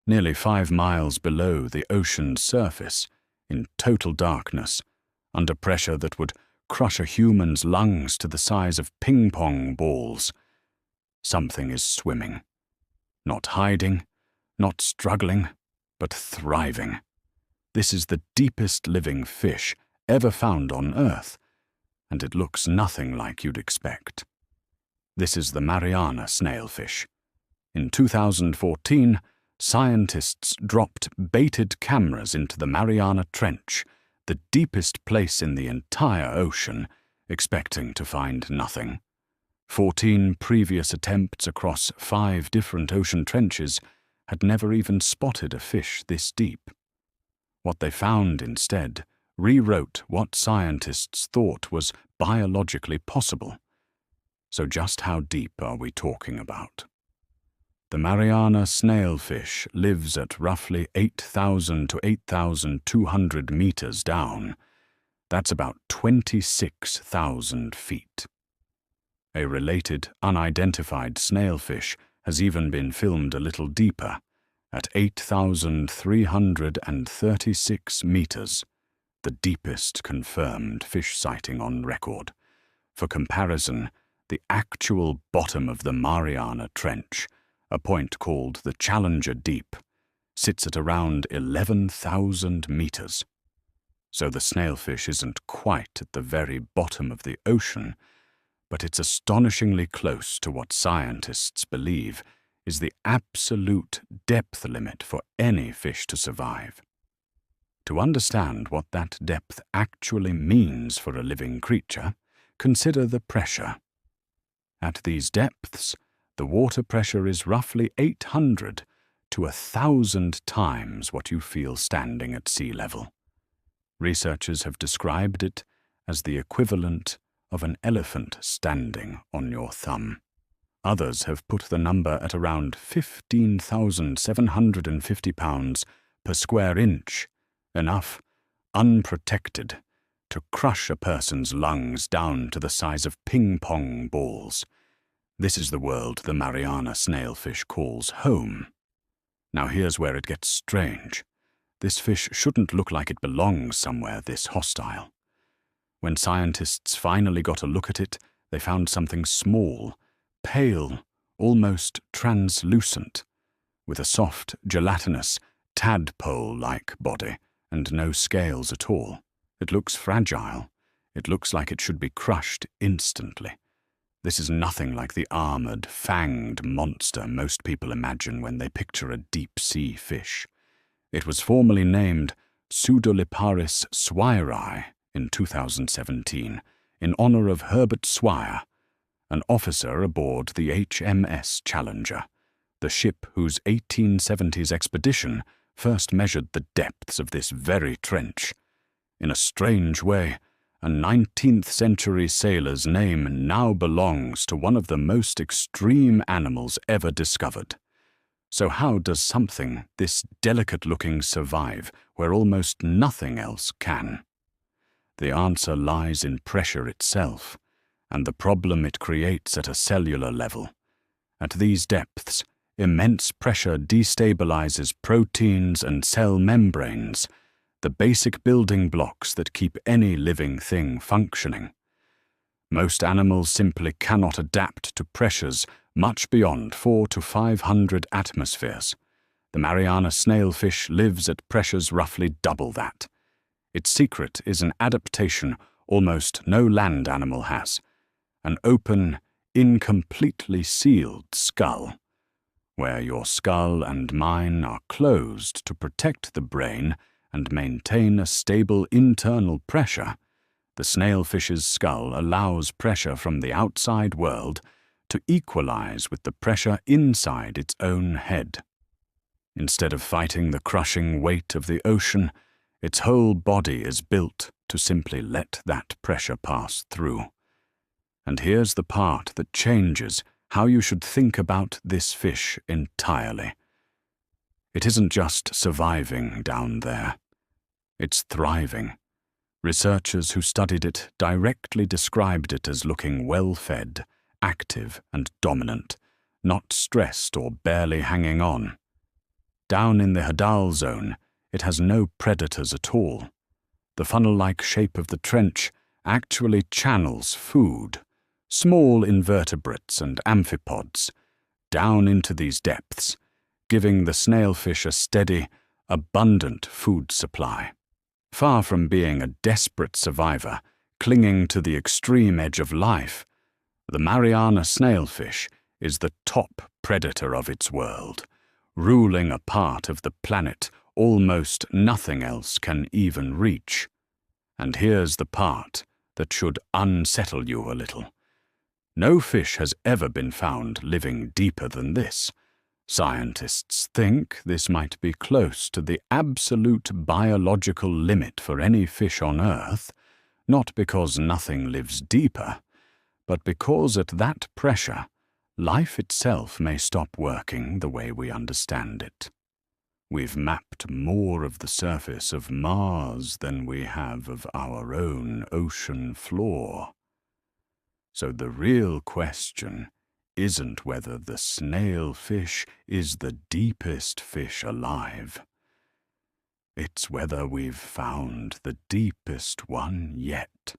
nearly 5 miles below the ocean's surface, in total darkness, under pressure that would crush a human's lungs to the size of ping-pong balls. Something is swimming. Not hiding, not struggling, but thriving. This is the deepest living fish ever found on Earth, and it looks nothing like you'd expect. This is the Mariana snailfish. In 2014, scientists dropped baited cameras into the Mariana Trench, the deepest place in the entire ocean, expecting to find nothing. 14 previous attempts across 5 different ocean trenches had never even spotted a fish this deep. What they found instead rewrote what scientists thought was biologically possible. So just how deep are we talking about? The Mariana snailfish lives at roughly 8,000 to 8,200 meters down. That's about 26,000 feet. A related, unidentified snailfish has even been filmed a little deeper, at 8,336 meters, the deepest confirmed fish sighting on record. For comparison, the actual bottom of the Mariana Trench, a point called the Challenger Deep, sits at around 11,000 meters. So the snailfish isn't quite at the very bottom of the ocean, but it's astonishingly close to what scientists believe is the absolute depth limit for any fish to survive. To understand what that depth actually means for a living creature, consider the pressure. At these depths, the water pressure is roughly 800 to 1,000 times what you feel standing at sea level. Researchers have described it as the equivalent of an elephant standing on your thumb. Others have put the number at around 15,750 pounds per square inch, enough, unprotected, to crush a person's lungs down to the size of ping-pong balls. This is the world the Mariana snailfish calls home. Now here's where it gets strange. This fish shouldn't look like it belongs somewhere this hostile. When scientists finally got a look at it, they found something small, pale, almost translucent, with a soft, gelatinous, tadpole-like body and no scales at all. It looks fragile. It looks like it should be crushed instantly. This is nothing like the armored, fanged monster most people imagine when they picture a deep-sea fish. It was formally named Pseudoliparis swirei in 2017 in honor of Herbert Swire, an officer aboard the HMS Challenger, the ship whose 1870s expedition first measured the depths of this very trench. In a strange way, a 19th-century sailor's name now belongs to one of the most extreme animals ever discovered. So how does something this delicate-looking survive where almost nothing else can? The answer lies in pressure itself, and the problem it creates at a cellular level. At these depths, immense pressure destabilizes proteins and cell membranes, the basic building blocks that keep any living thing functioning. Most animals simply cannot adapt to pressures much beyond 400 to 500 atmospheres. The Mariana snailfish lives at pressures roughly double that. Its secret is an adaptation almost no land animal has, an open, incompletely sealed skull. Where your skull and mine are closed to protect the brain and maintain a stable internal pressure, the snailfish's skull allows pressure from the outside world to equalize with the pressure inside its own head. Instead of fighting the crushing weight of the ocean, its whole body is built to simply let that pressure pass through. And here's the part that changes how you should think about this fish entirely. It isn't just surviving down there. It's thriving. Researchers who studied it directly described it as looking well-fed, active and dominant, not stressed or barely hanging on. Down in the hadal zone, it has no predators at all. The funnel-like shape of the trench actually channels food, small invertebrates and amphipods, down into these depths, giving the snailfish a steady, abundant food supply. Far from being a desperate survivor, clinging to the extreme edge of life, the Mariana snailfish is the top predator of its world, ruling a part of the planet almost nothing else can even reach. And here's the part that should unsettle you a little. No fish has ever been found living deeper than this. Scientists think this might be close to the absolute biological limit for any fish on Earth, not because nothing lives deeper, but because at that pressure, life itself may stop working the way we understand it. We've mapped more of the surface of Mars than we have of our own ocean floor. So the real question isn't whether the snailfish is the deepest fish alive. It's whether we've found the deepest one yet.